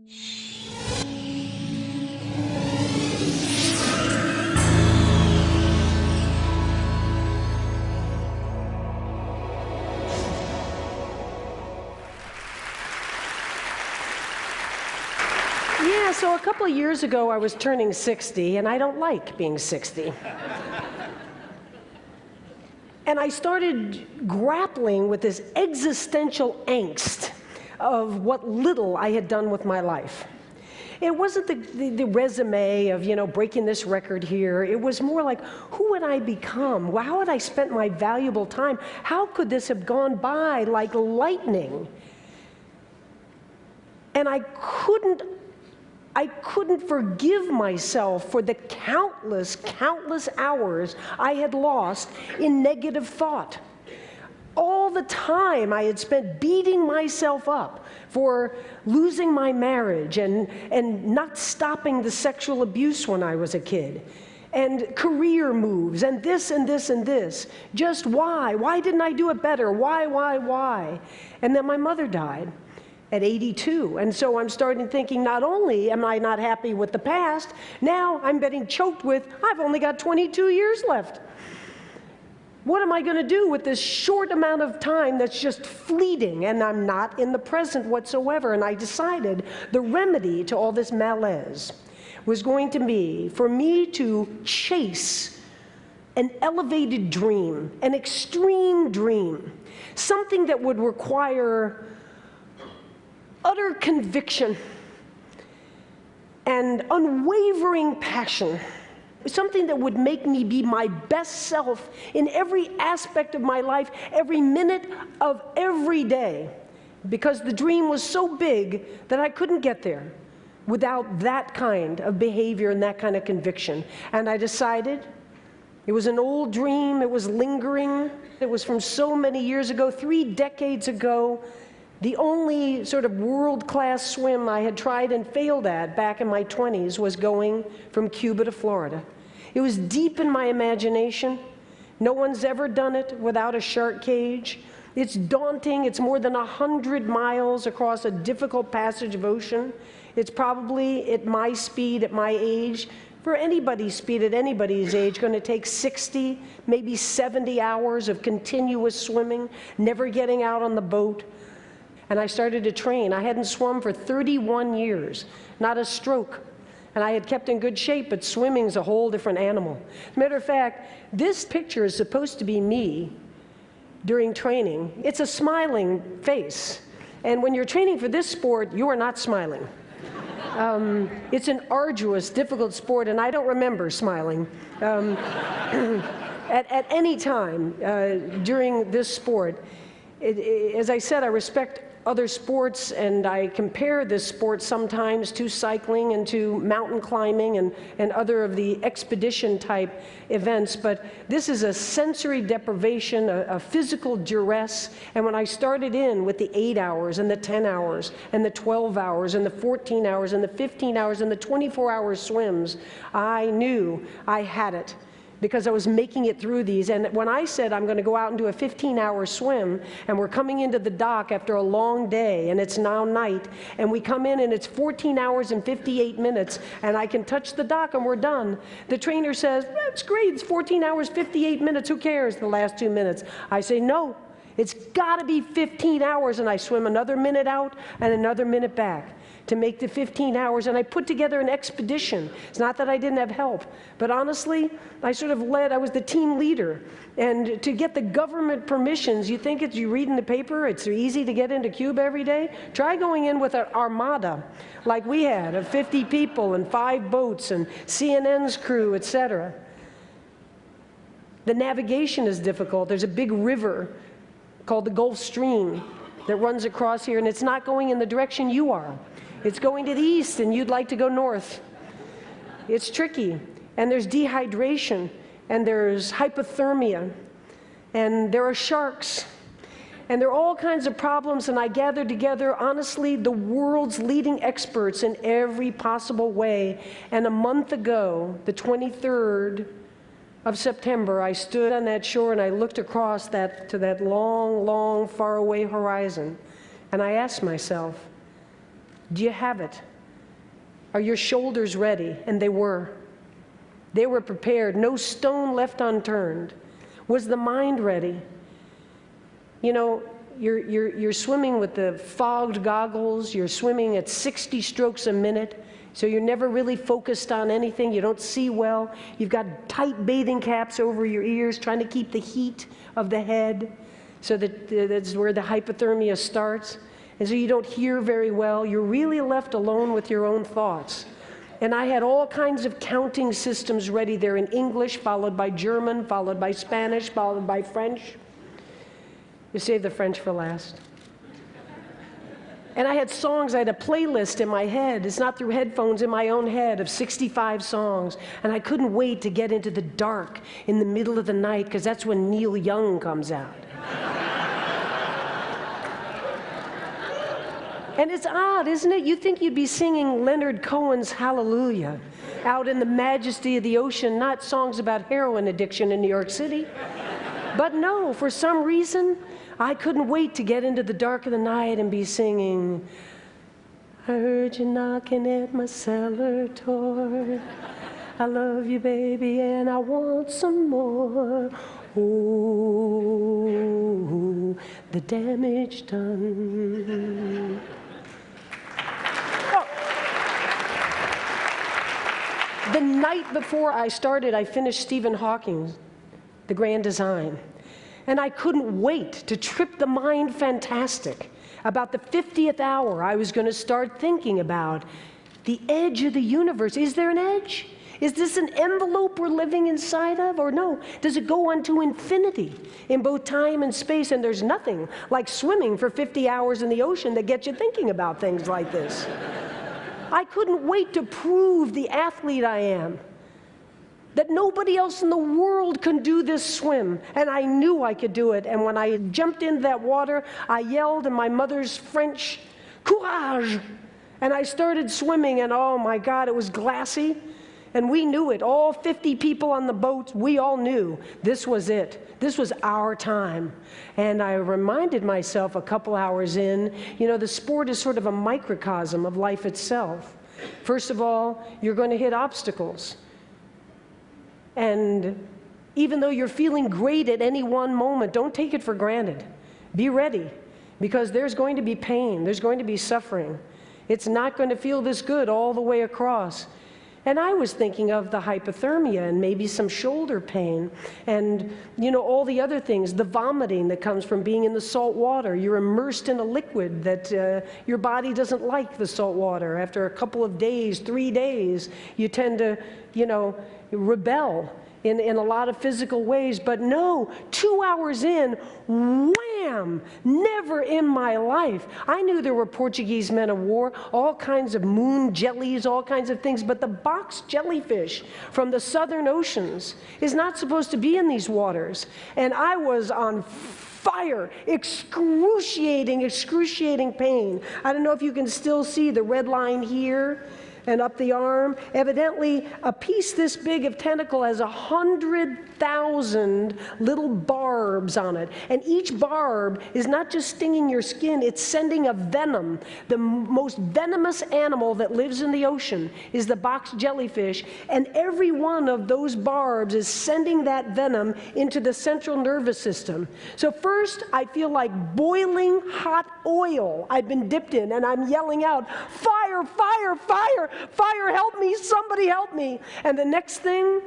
Yeah, so a couple of years ago, I was turning 60, and I don't like being 60. And I started grappling with this existential angst of what little I had done with my life. It wasn't the resume of, breaking this record here. It was more like, who would I become? How had I spent my valuable time? How could this have gone by like lightning? And I couldn't forgive myself for the countless hours I had lost in negative thought. All the time I had spent beating myself up for losing my marriage and not stopping the sexual abuse when I was a kid, and career moves, and this and this and this. Just why? Why didn't I do it better? Why? And then my mother died at 82. And so I'm starting thinking, not only am I not happy with the past, now I'm getting choked with, I've only got 22 years left. What am I going to do with this short amount of time that's just fleeting, and I'm not in the present whatsoever? And I decided the remedy to all this malaise was going to be for me to chase an elevated dream, an extreme dream, something that would require utter conviction and unwavering passion, something that would make me be my best self in every aspect of my life, every minute of every day, because the dream was so big that I couldn't get there without that kind of behavior and that kind of conviction. And I decided, it was an old dream, it was lingering, it was from so many years ago, 3 decades ago. The only sort of world-class swim I had tried and failed at back in my 20s was going from Cuba to Florida. It was deep in my imagination. No one's ever done it without a shark cage. It's daunting. It's more than 100 miles across a difficult passage of ocean. It's probably, at my speed, at my age, for anybody's speed at anybody's age, going to take 60, maybe 70 hours of continuous swimming, never getting out on the boat. And I started to train. I hadn't swum for 31 years, not a stroke. And I had kept in good shape, but swimming's a whole different animal. As a matter of fact, this picture is supposed to be me during training. It's a smiling face. And when you're training for this sport, you are not smiling. It's an arduous, difficult sport, and I don't remember smiling at any time during this sport. As I said, I respect other sports, and I compare this sport sometimes to cycling and to mountain climbing and other of the expedition type events, but this is a sensory deprivation, a physical duress. And when I started in with the 8 hours and the 10 hours and the 12 hours and the 14 hours and the 15 hours and the 24-hour swims, I knew I had it, because I was making it through these. And when I said I'm going to go out and do a 15-hour swim, and we're coming into the dock after a long day, and it's now night, and we come in and it's 14 hours and 58 minutes, and I can touch the dock and we're done, the trainer says, that's great, it's 14 hours, 58 minutes, who cares, the last 2 minutes? I say, no, it's got to be 15 hours, and I swim another minute out and another minute back to make the 15 hours, and I put together an expedition. It's not that I didn't have help, but honestly, I was the team leader. And to get the government permissions, you think you read in the paper, it's easy to get into Cuba every day? Try going in with an armada, like we had, of 50 people and 5 boats and CNN's crew, etc. The navigation is difficult. There's a big river called the Gulf Stream that runs across here, and it's not going in the direction you are. It's going to the east, and you'd like to go north. It's tricky, and there's dehydration, and there's hypothermia, and there are sharks, and there are all kinds of problems, and I gathered together, honestly, the world's leading experts in every possible way, and a month ago, the 23rd of September, I stood on that shore, and I looked across to that long, long, faraway horizon, and I asked myself, do you have it? Are your shoulders ready? And they were. They were prepared. No stone left unturned. Was the mind ready? You know, you're swimming with the fogged goggles. You're swimming at 60 strokes a minute. So you're never really focused on anything. You don't see well. You've got tight bathing caps over your ears, trying to keep the heat of the head, so that's where the hypothermia starts. And so you don't hear very well. You're really left alone with your own thoughts. And I had all kinds of counting systems ready there in English, followed by German, followed by Spanish, followed by French. You save the French for last. And I had songs, I had a playlist in my head. It's not through headphones, in my own head, of 65 songs. And I couldn't wait to get into the dark in the middle of the night, because that's when Neil Young comes out. And it's odd, isn't it? You think you'd be singing Leonard Cohen's Hallelujah out in the majesty of the ocean, not songs about heroin addiction in New York City. But no, for some reason, I couldn't wait to get into the dark of the night and be singing, I heard you knocking at my cellar door. I love you, baby, and I want some more. Oh, the damage done. The night before I started, I finished Stephen Hawking's The Grand Design. And I couldn't wait to trip the mind fantastic. About the 50th hour, I was going to start thinking about the edge of the universe. Is there an edge? Is this an envelope we're living inside of, or no? Does it go on to infinity in both time and space? And there's nothing like swimming for 50 hours in the ocean that gets you thinking about things like this. I couldn't wait to prove the athlete I am, that nobody else in the world can do this swim, and I knew I could do it. And when I jumped into that water, I yelled in my mother's French, "Courage!" And I started swimming, and oh my God, it was glassy. And we knew it. All 50 people on the boat, we all knew this was it. This was our time. And I reminded myself a couple hours in, you know, the sport is sort of a microcosm of life itself. First of all, you're going to hit obstacles. And even though you're feeling great at any one moment, don't take it for granted. Be ready, because there's going to be pain. There's going to be suffering. It's not going to feel this good all the way across. And I was thinking of the hypothermia and maybe some shoulder pain and, you know, all the other things, the vomiting that comes from being in the salt water. You're immersed in a liquid that your body doesn't like, the salt water. After a couple of days, 3 days, you tend to, you know, rebel in a lot of physical ways. But no, 2 hours in, wham, never in my life. I knew there were Portuguese men of war, all kinds of moon jellies, all kinds of things, but the box jellyfish from the southern oceans is not supposed to be in these waters. And I was on fire, excruciating pain. I don't know if you can still see the red line here and up the arm. Evidently, a piece this big of tentacle has 100,000 little barbs on it. And each barb is not just stinging your skin, it's sending a venom. The most venomous animal that lives in the ocean is the box jellyfish, and every one of those barbs is sending that venom into the central nervous system. So first, I feel like boiling hot oil I've been dipped in, and I'm yelling out, "Fire, fire, fire! Fire, help me, somebody help me." And the next thing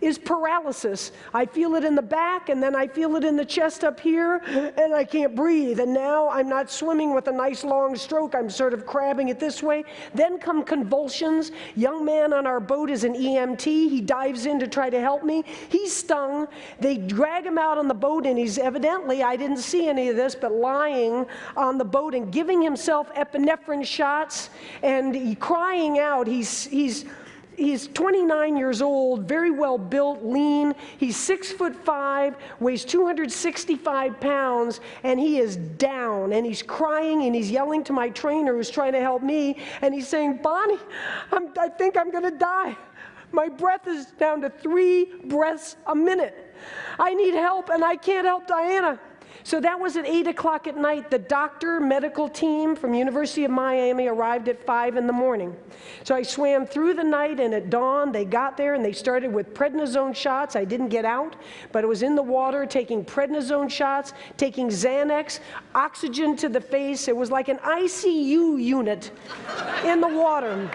is paralysis. I feel it in the back, and then I feel it in the chest up here, and I can't breathe. And now I'm not swimming with a nice long stroke. I'm sort of crabbing it this way. Then come convulsions. Young man on our boat is an EMT. He dives in to try to help me. He's stung. They drag him out on the boat, and he's evidently, I didn't see any of this, but lying on the boat and giving himself epinephrine shots and crying out. He's 29 years old, very well built, lean. He's 6'5", weighs 265 pounds, and he is down, and he's crying, and he's yelling to my trainer who's trying to help me, and he's saying, "Bonnie, I think I'm gonna die. My breath is down to 3 breaths a minute. I need help, and I can't help Diana." So that was at 8 o'clock at night. The medical team from University of Miami arrived at 5 in the morning. So I swam through the night, and at dawn they got there and they started with prednisone shots. I didn't get out, but it was in the water, taking prednisone shots, taking Xanax, oxygen to the face. It was like an ICU unit in the water.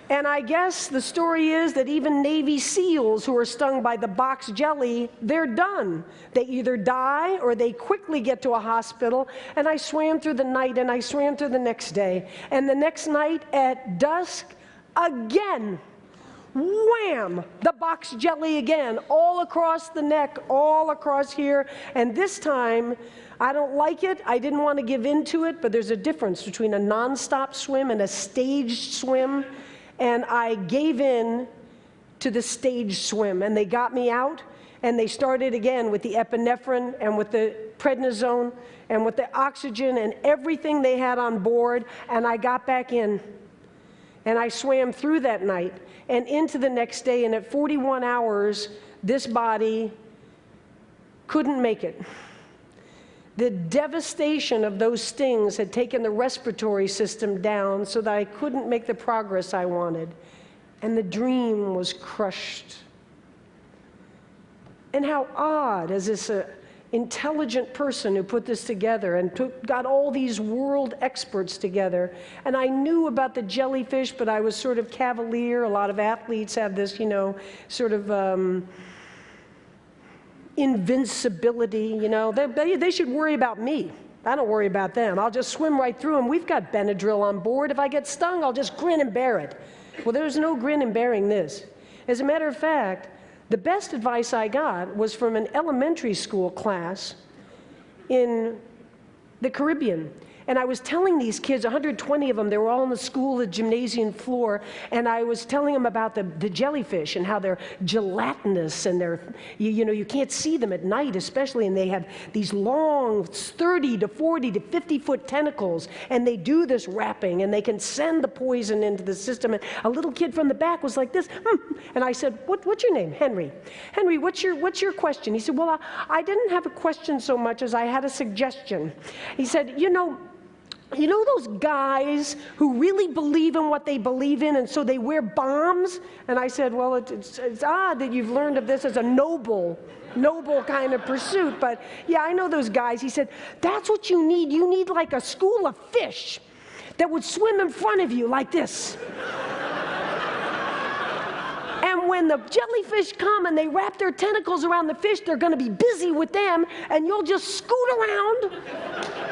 And I guess the story is that even Navy SEALs who are stung by the box jelly, they're done. They either die or they quickly get to a hospital. And I swam through the night, and I swam through the next day. And the next night at dusk, again, wham, the box jelly again, all across the neck, all across here. And this time, I don't like it. I didn't want to give in to it, but there's a difference between a nonstop swim and a staged swim. And I gave in to the stage swim, and they got me out, and they started again with the epinephrine and with the prednisone and with the oxygen and everything they had on board, and I got back in. And I swam through that night and into the next day, and at 41 hours, this body couldn't make it. The devastation of those stings had taken the respiratory system down so that I couldn't make the progress I wanted. And the dream was crushed. And how odd, as this intelligent person who put this together and got all these world experts together. And I knew about the jellyfish, but I was sort of cavalier. A lot of athletes have this, sort of invincibility, they should worry about me. I don't worry about them. I'll just swim right through them. We've got Benadryl on board. If I get stung, I'll just grin and bear it. Well, there's no grin and bearing this. As a matter of fact, the best advice I got was from an elementary school class in the Caribbean. And I was telling these kids, 120 of them, they were all in the school, the gymnasium floor, and I was telling them about the jellyfish and how they're gelatinous and they're, you can't see them at night especially, and they have these long 30 to 40 to 50-foot tentacles, and they do this wrapping, and they can send the poison into the system. And a little kid from the back was like this, and I said, what's your name? Henry. Henry, what's your question? He said, well, I didn't have a question so much as I had a suggestion. He said, you know those guys who really believe in what they believe in, and so they wear bombs? And I said, well, it's odd that you've learned of this as a noble kind of pursuit, but yeah, I know those guys. He said, that's what you need. You need like a school of fish that would swim in front of you like this. And when the jellyfish come and they wrap their tentacles around the fish, they're going to be busy with them, and you'll just scoot around.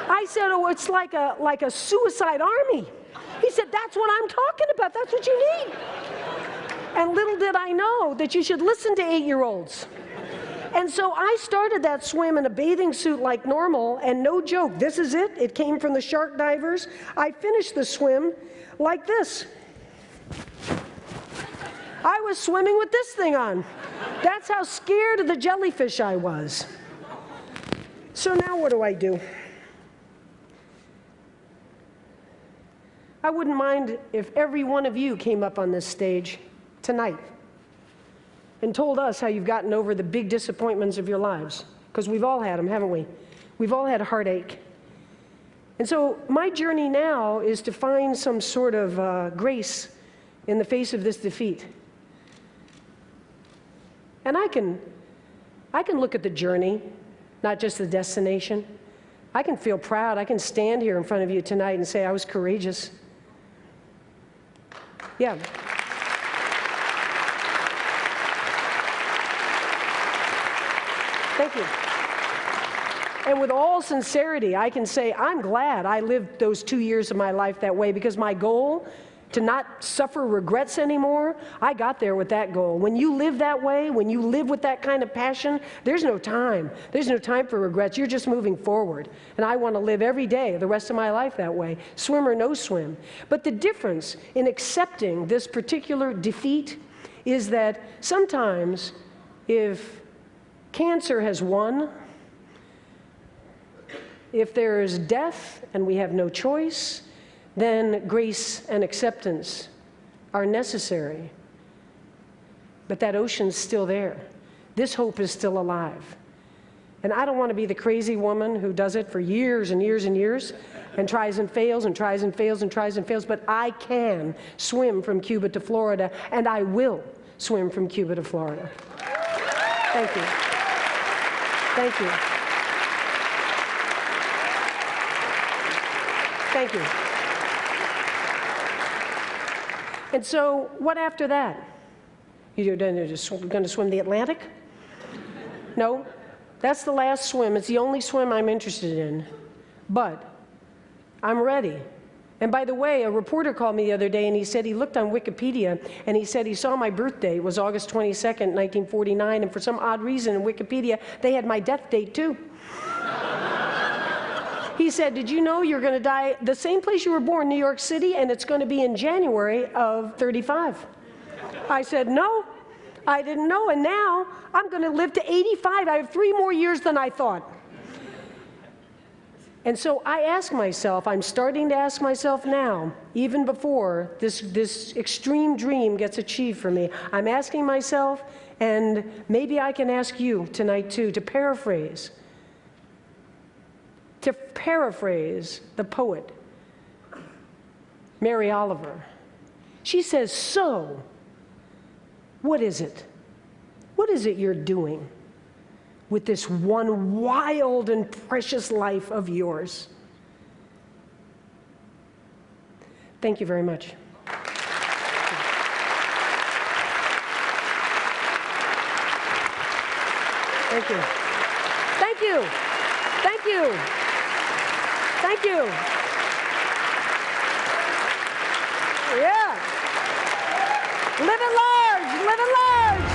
I said, oh, it's like a suicide army. He said, that's what I'm talking about. That's what you need. And little did I know that you should listen to 8-year-olds. And so I started that swim in a bathing suit like normal, and no joke, this is it. It came from the shark divers. I finished the swim like this. I was swimming with this thing on. That's how scared of the jellyfish I was. So now what do? I wouldn't mind if every one of you came up on this stage tonight and told us how you've gotten over the big disappointments of your lives, because we've all had them, haven't we? We've all had heartache. And so my journey now is to find some sort of grace in the face of this defeat. And I can look at the journey, not just the destination. I can feel proud. I can stand here in front of you tonight and say I was courageous. Yeah. Thank you. And with all sincerity, I can say I'm glad I lived those 2 years of my life that way, because my goal to not suffer regrets anymore, I got there with that goal. When you live that way, when you live with that kind of passion, there's no time. There's no time for regrets. You're just moving forward. And I want to live every day, the rest of my life that way, swim or no swim. But the difference in accepting this particular defeat is that sometimes if cancer has won, if there is death and we have no choice, then grace and acceptance are necessary. But that ocean's still there. This hope is still alive. And I don't want to be the crazy woman who does it for years and years and years and tries and fails and tries and fails and tries and fails. But I can swim from Cuba to Florida, and I will swim from Cuba to Florida. Thank you. Thank you. Thank you. And so, what after that? You're going to swim the Atlantic? No, that's the last swim. It's the only swim I'm interested in. But I'm ready. And by the way, a reporter called me the other day, and he said he looked on Wikipedia, and he said he saw my birthday was August 22nd, 1949, and for some odd reason in Wikipedia, they had my death date too. He said, did you know you're going to die the same place you were born, New York City, and it's going to be in January of 35? I said, no, I didn't know, and now I'm going to live to 85. I have 3 more years than I thought. And so I ask myself, I'm starting to ask myself now, even before this extreme dream gets achieved for me, I'm asking myself, and maybe I can ask you tonight too, to paraphrase the poet, Mary Oliver. She says, so, what is it? What is it you're doing with this one wild and precious life of yours? Thank you very much. Thank you. Thank you. Thank you. Thank you. Yeah. Live at large. Live at large.